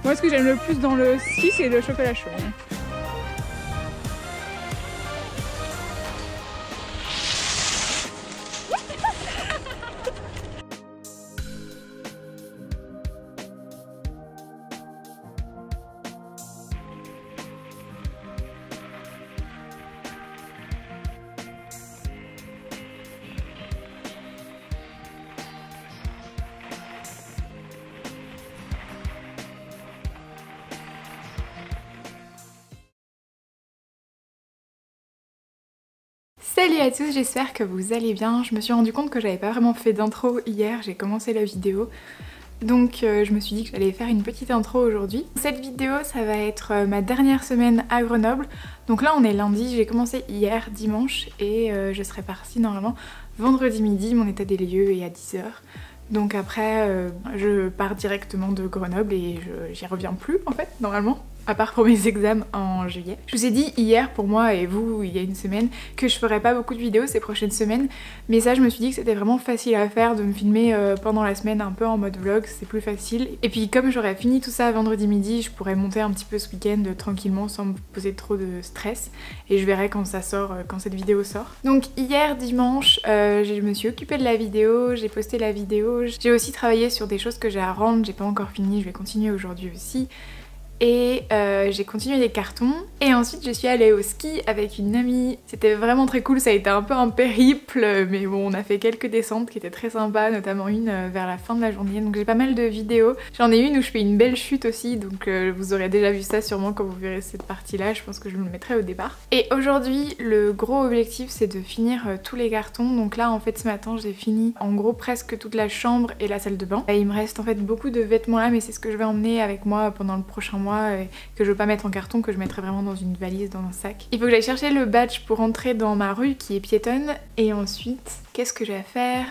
Moi, ce que j'aime le plus dans le ski, c'est le chocolat chaud. Salut à tous, j'espère que vous allez bien. Je me suis rendu compte que j'avais pas vraiment fait d'intro hier, j'ai commencé la vidéo. Donc je me suis dit que j'allais faire une petite intro aujourd'hui. Cette vidéo, ça va être ma dernière semaine à Grenoble. Donc là on est lundi, j'ai commencé hier dimanche et je serai partie normalement vendredi midi, mon état des lieux est à 10 h. Donc après je pars directement de Grenoble et j'y reviens plus en fait normalement. À part pour mes examens en juillet. Je vous ai dit hier pour moi et vous il y a une semaine que je ferais pas beaucoup de vidéos ces prochaines semaines, mais ça je me suis dit que c'était vraiment facile à faire de me filmer pendant la semaine un peu en mode vlog, c'est plus facile. Et puis comme j'aurais fini tout ça vendredi midi, je pourrais monter un petit peu ce week-end tranquillement sans me poser trop de stress et je verrai quand ça sort, quand cette vidéo sort. Donc hier dimanche je me suis occupée de la vidéo, j'ai posté la vidéo, j'ai aussi travaillé sur des choses que j'ai à rendre, j'ai pas encore fini, je vais continuer aujourd'hui aussi. Et j'ai continué les cartons et ensuite je suis allée au ski avec une amie. C'était vraiment très cool, ça a été un peu un périple mais bon on a fait quelques descentes qui étaient très sympas, notamment une vers la fin de la journée, donc j'ai pas mal de vidéos. J'en ai une où je fais une belle chute aussi, donc vous aurez déjà vu ça sûrement quand vous verrez cette partie là, je pense que je me le mettrai au départ. Et aujourd'hui le gros objectif c'est de finir tous les cartons, donc là en fait ce matin j'ai fini en gros presque toute la chambre et la salle de bain. Et il me reste en fait beaucoup de vêtements là mais c'est ce que je vais emmener avec moi pendant le prochain mois, que je veux pas mettre en carton, que je mettrai vraiment dans une valise, dans un sac. Il faut que j'aille chercher le badge pour rentrer dans ma rue qui est piétonne et ensuite qu'est-ce que j'ai à faire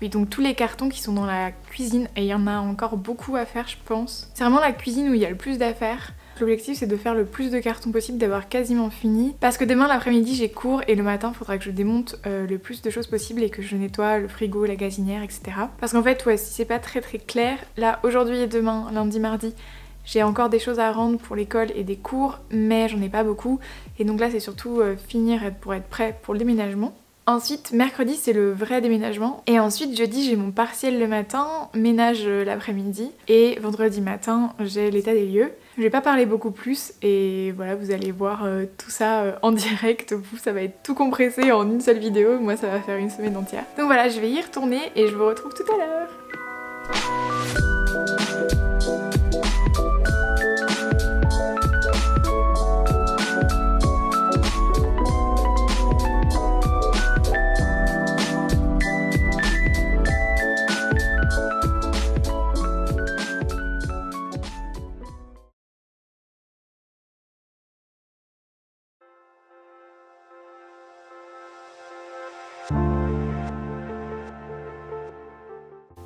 oui donc tous les cartons qui sont dans la cuisine et il y en a encore beaucoup à faire je pense. C'est vraiment la cuisine où il y a le plus d'affaires. L'objectif c'est de faire le plus de cartons possible, d'avoir quasiment fini parce que demain l'après-midi j'ai cours et le matin il faudra que je démonte le plus de choses possible et que je nettoie le frigo, la gazinière etc. Parce qu'en fait ouais si c'est pas très clair, là aujourd'hui et demain, lundi, mardi, j'ai encore des choses à rendre pour l'école et des cours, mais j'en ai pas beaucoup. Et donc là, c'est surtout finir pour être prêt pour le déménagement. Ensuite, mercredi, c'est le vrai déménagement. Et ensuite, jeudi, j'ai mon partiel le matin, ménage l'après-midi. Et vendredi matin, j'ai l'état des lieux. Je vais pas parler beaucoup plus et voilà, vous allez voir tout ça en direct. Vous, ça va être tout compressé en une seule vidéo. Moi, ça va faire une semaine entière. Donc voilà, je vais y retourner et je vous retrouve tout à l'heure.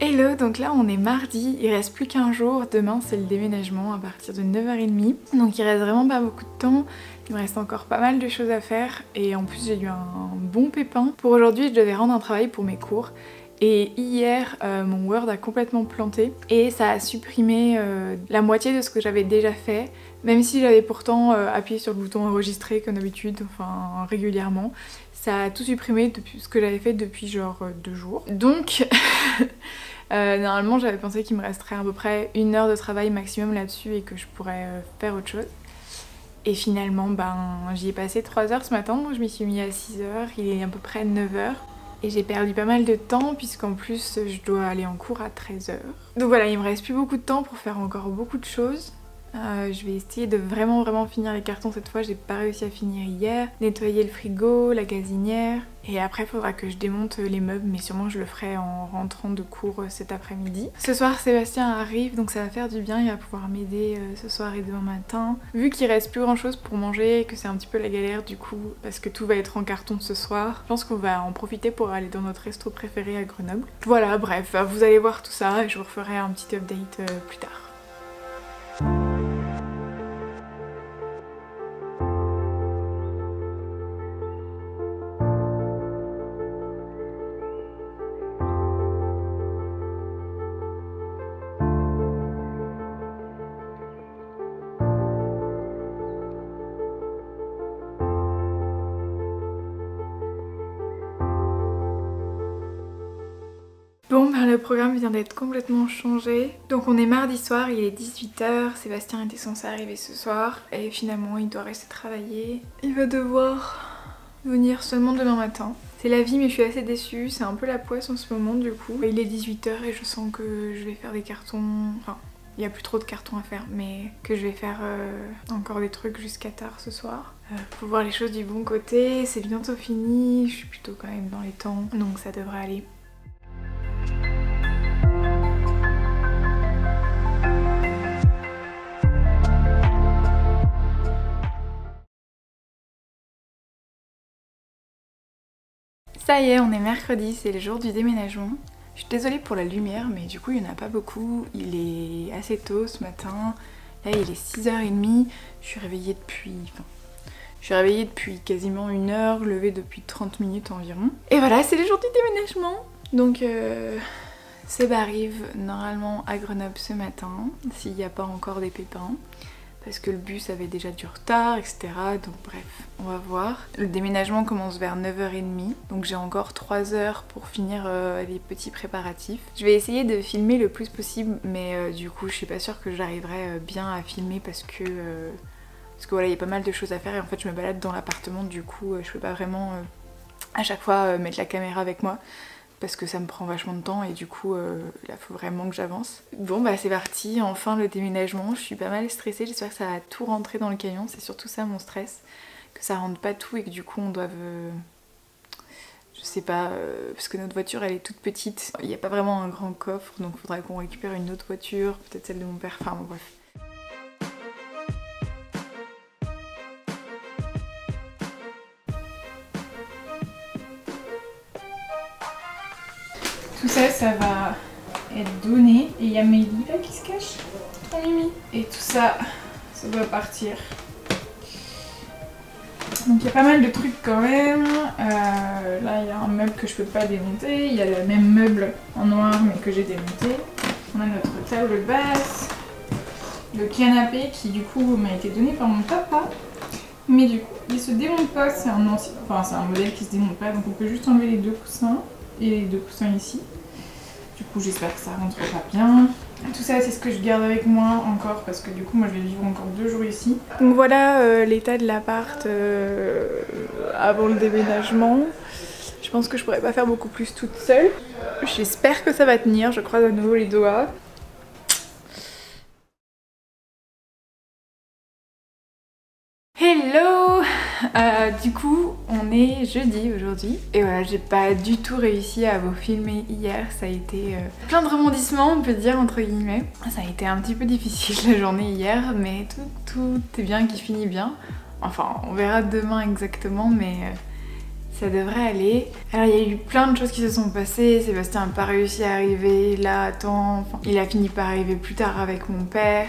Hello, donc là on est mardi, il reste plus qu'un jour, demain c'est le déménagement à partir de 9 h30. Donc il reste vraiment pas beaucoup de temps, il me reste encore pas mal de choses à faire et en plus j'ai eu un bon pépin. Pour aujourd'hui je devais rendre un travail pour mes cours et hier mon Word a complètement planté et ça a supprimé la moitié de ce que j'avais déjà fait, même si j'avais pourtant appuyé sur le bouton enregistrer comme d'habitude, enfin régulièrement. Ça a tout supprimé depuis ce que j'avais fait depuis genre 2 jours. Donc normalement j'avais pensé qu'il me resterait à peu près 1 heure de travail maximum là-dessus et que je pourrais faire autre chose. Et finalement ben j'y ai passé 3 heures ce matin, donc je m'y suis mis à 6 h, il est à peu près 9 h. Et j'ai perdu pas mal de temps puisqu'en plus je dois aller en cours à 13 h. Donc voilà, il me reste plus beaucoup de temps pour faire encore beaucoup de choses. Je vais essayer de vraiment finir les cartons cette fois, j'ai pas réussi à finir hier. Nettoyer le frigo, la gazinière. Et après il faudra que je démonte les meubles, mais sûrement je le ferai en rentrant de cours cet après-midi. Ce soir Sébastien arrive donc ça va faire du bien, il va pouvoir m'aider ce soir et demain matin. Vu qu'il reste plus grand chose pour manger et que c'est un petit peu la galère du coup parce que tout va être en carton ce soir, je pense qu'on va en profiter pour aller dans notre resto préféré à Grenoble. Voilà bref, vous allez voir tout ça et je vous referai un petit update plus tard. Bon bah le programme vient d'être complètement changé. Donc on est mardi soir, il est 18 h, Sébastien était censé arriver ce soir et finalement il doit rester travailler. Il va devoir venir seulement demain matin. C'est la vie mais je suis assez déçue, c'est un peu la poisse en ce moment du coup. Il est 18 h et je sens que je vais faire des cartons, enfin il n'y a plus trop de cartons à faire mais que je vais faire encore des trucs jusqu'à tard ce soir. Pour voir les choses du bon côté, c'est bientôt fini, je suis plutôt quand même dans les temps donc ça devrait aller. Ça y est, on est mercredi, c'est le jour du déménagement. Je suis désolée pour la lumière, mais du coup il n'y en a pas beaucoup. Il est assez tôt ce matin. Là il est 6 h 30. Je suis réveillée depuis quasiment 1 heure, levée depuis 30 minutes environ. Et voilà, c'est le jour du déménagement. Donc Seb arrive normalement à Grenoble ce matin, s'il n'y a pas encore des pépins. Parce que le bus avait déjà du retard, etc. Donc bref, on va voir. Le déménagement commence vers 9 h 30, donc j'ai encore 3 heures pour finir les petits préparatifs. Je vais essayer de filmer le plus possible, mais du coup je suis pas sûre que j'arriverai bien à filmer parce que voilà, il y a pas mal de choses à faire et en fait je me balade dans l'appartement, du coup je peux pas vraiment à chaque fois mettre la caméra avec moi. Parce que ça me prend vachement de temps et du coup là faut vraiment que j'avance. Bon bah c'est parti, enfin le déménagement, je suis pas mal stressée, j'espère que ça va tout rentrer dans le camion, c'est surtout ça mon stress, que ça rentre pas tout et que du coup on doive, je sais pas, parce que notre voiture elle est toute petite, il n'y a pas vraiment un grand coffre donc il faudra qu'on récupère une autre voiture, peut-être celle de mon père, enfin bon bref. Tout ça, ça va être donné. Et il y a Mélie là qui se cache. Trop mimi. Et tout ça, ça doit partir. Donc il y a pas mal de trucs quand même. Là il y a un meuble que je peux pas démonter. Il y a le même meuble en noir mais que j'ai démonté. On a notre table basse. Le canapé qui du coup m'a été donné par mon papa. Mais du coup il se démonte pas. C'est un ancien... Enfin c'est un modèle qui se démonte pas. Donc on peut juste enlever les 2 coussins. Et les 2 coussins ici. Du coup j'espère que ça rentrera bien. Tout ça c'est ce que je garde avec moi encore parce que du coup moi je vais vivre encore 2 jours ici. Donc voilà l'état de l'appart avant le déménagement. Je pense que je pourrais pas faire beaucoup plus toute seule. J'espère que ça va tenir, je croise à nouveau les doigts. Hello! Du coup on est jeudi aujourd'hui et voilà, j'ai pas du tout réussi à vous filmer hier, ça a été plein de rebondissements on peut dire entre guillemets. Ça a été un petit peu difficile la journée hier mais tout est bien qui finit bien. Enfin on verra demain exactement mais ça devrait aller. Alors il y a eu plein de choses qui se sont passées, Sébastien n'a pas réussi à arriver là à temps, enfin, il a fini par arriver plus tard avec mon père.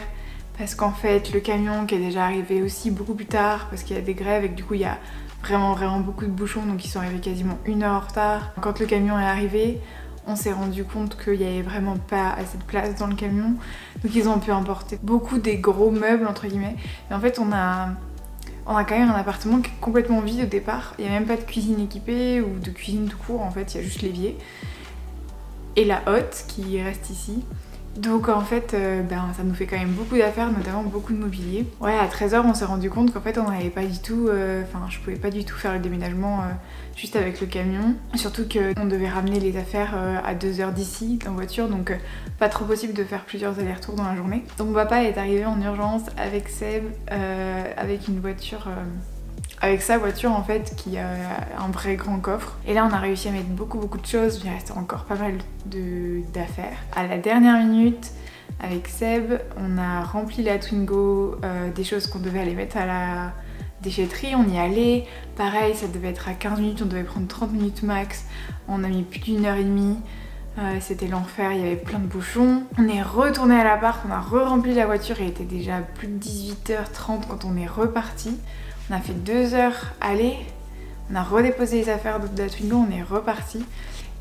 Parce qu'en fait le camion qui est déjà arrivé aussi beaucoup plus tard parce qu'il y a des grèves et que du coup il y a vraiment beaucoup de bouchons donc ils sont arrivés quasiment 1 heure en retard. Quand le camion est arrivé on s'est rendu compte qu'il n'y avait vraiment pas assez de place dans le camion donc ils ont pu emporter beaucoup des gros meubles entre guillemets. Et en fait on a quand même un appartement qui est complètement vide au départ, il n'y a même pas de cuisine équipée ou de cuisine tout court en fait, il y a juste l'évier et la hotte qui reste ici. Donc en fait ça nous fait quand même beaucoup d'affaires, notamment beaucoup de mobilier. Ouais, à 13 h on s'est rendu compte qu'en fait on n'avait pas du tout, je pouvais pas du tout faire le déménagement juste avec le camion. Surtout qu'on devait ramener les affaires à 2 h d'ici en voiture, donc pas trop possible de faire plusieurs allers-retours dans la journée. Donc mon papa est arrivé en urgence avec Seb, avec une voiture... avec sa voiture en fait qui a un vrai grand coffre. Et là on a réussi à mettre beaucoup de choses, il reste encore pas mal d'affaires. À la dernière minute avec Seb on a rempli la Twingo des choses qu'on devait aller mettre à la déchetterie, on y allait. Pareil ça devait être à 15 minutes, on devait prendre 30 minutes max, on a mis plus d'1 h 30. C'était l'enfer, il y avait plein de bouchons. On est retourné à l'appart, on a re-rempli la voiture et il était déjà plus de 18 h 30 quand on est reparti. On a fait 2 heures aller, on a redéposé les affaires de la Twingo, on est reparti.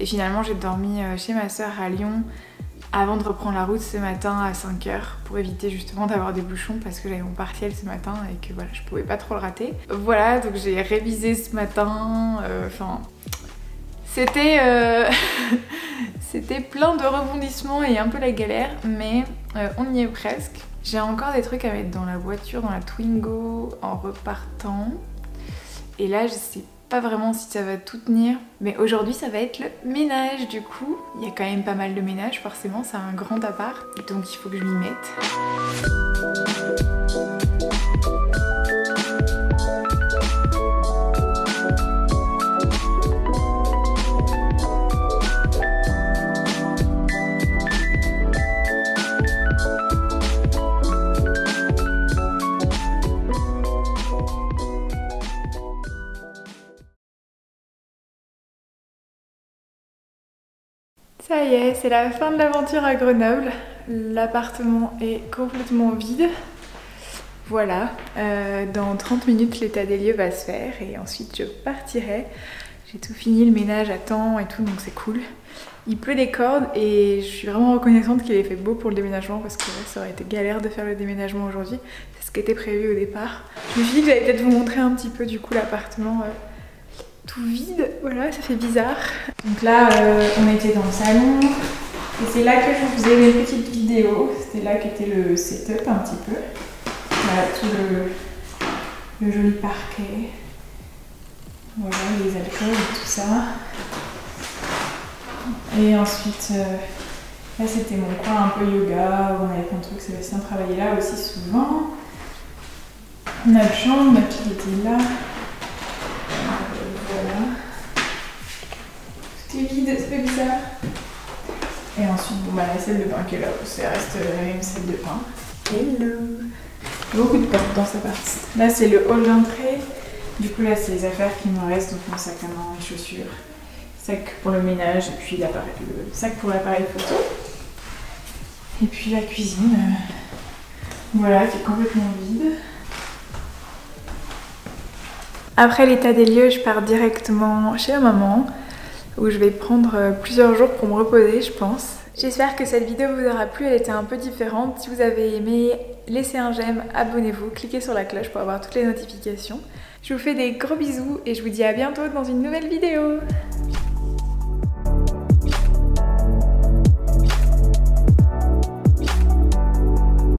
Et finalement j'ai dormi chez ma soeur à Lyon avant de reprendre la route ce matin à 5 h pour éviter justement d'avoir des bouchons parce que j'avais mon partiel ce matin et que voilà, je pouvais pas trop le rater. Voilà, donc j'ai révisé ce matin, c'était... C'était plein de rebondissements et un peu la galère, mais on y est presque. J'ai encore des trucs à mettre dans la voiture, dans la Twingo, en repartant. Et là, je sais pas vraiment si ça va tout tenir, mais aujourd'hui ça va être le ménage. Du coup, il y a quand même pas mal de ménage, forcément, c'est un grand appart, donc il faut que je m'y mette. Ça y est, c'est la fin de l'aventure à Grenoble. L'appartement est complètement vide. Voilà, dans 30 minutes l'état des lieux va se faire et ensuite je partirai. J'ai tout fini, le ménage à temps et tout, donc c'est cool. Il pleut des cordes et je suis vraiment reconnaissante qu'il ait fait beau pour le déménagement parce que là, ça aurait été galère de faire le déménagement aujourd'hui. C'est ce qui était prévu au départ. Je me suis dit que j'allais peut-être vous montrer un petit peu du coup l'appartement tout vide, voilà, ça fait bizarre. Donc là, on était dans le salon et c'est là que je vous faisais mes petites vidéos. C'était là qu'était le setup un petit peu. Voilà, tout le joli parquet. Voilà, les alcools et tout ça. Et ensuite, là c'était mon coin un peu yoga, où on avait plein de trucs. Sébastien travaillait là aussi souvent. Notre chambre, ma fille était là. Voilà. Tout est vide, c'est bizarre. Et ensuite, bon, bah, la salle de bain qui est là, ça reste la même salle de bain. Hello! Beaucoup de portes dans sa partie. Là, c'est le hall d'entrée. Du coup, là, c'est les affaires qui me restent, donc mon sac à main, les chaussures, sac pour le ménage, et puis le sac pour l'appareil photo. Et puis la cuisine, voilà, qui est complètement vide. Après l'état des lieux, je pars directement chez ma maman, où je vais prendre plusieurs jours pour me reposer, je pense. J'espère que cette vidéo vous aura plu, elle était un peu différente. Si vous avez aimé, laissez un j'aime, abonnez-vous, cliquez sur la cloche pour avoir toutes les notifications. Je vous fais des gros bisous et je vous dis à bientôt dans une nouvelle vidéo.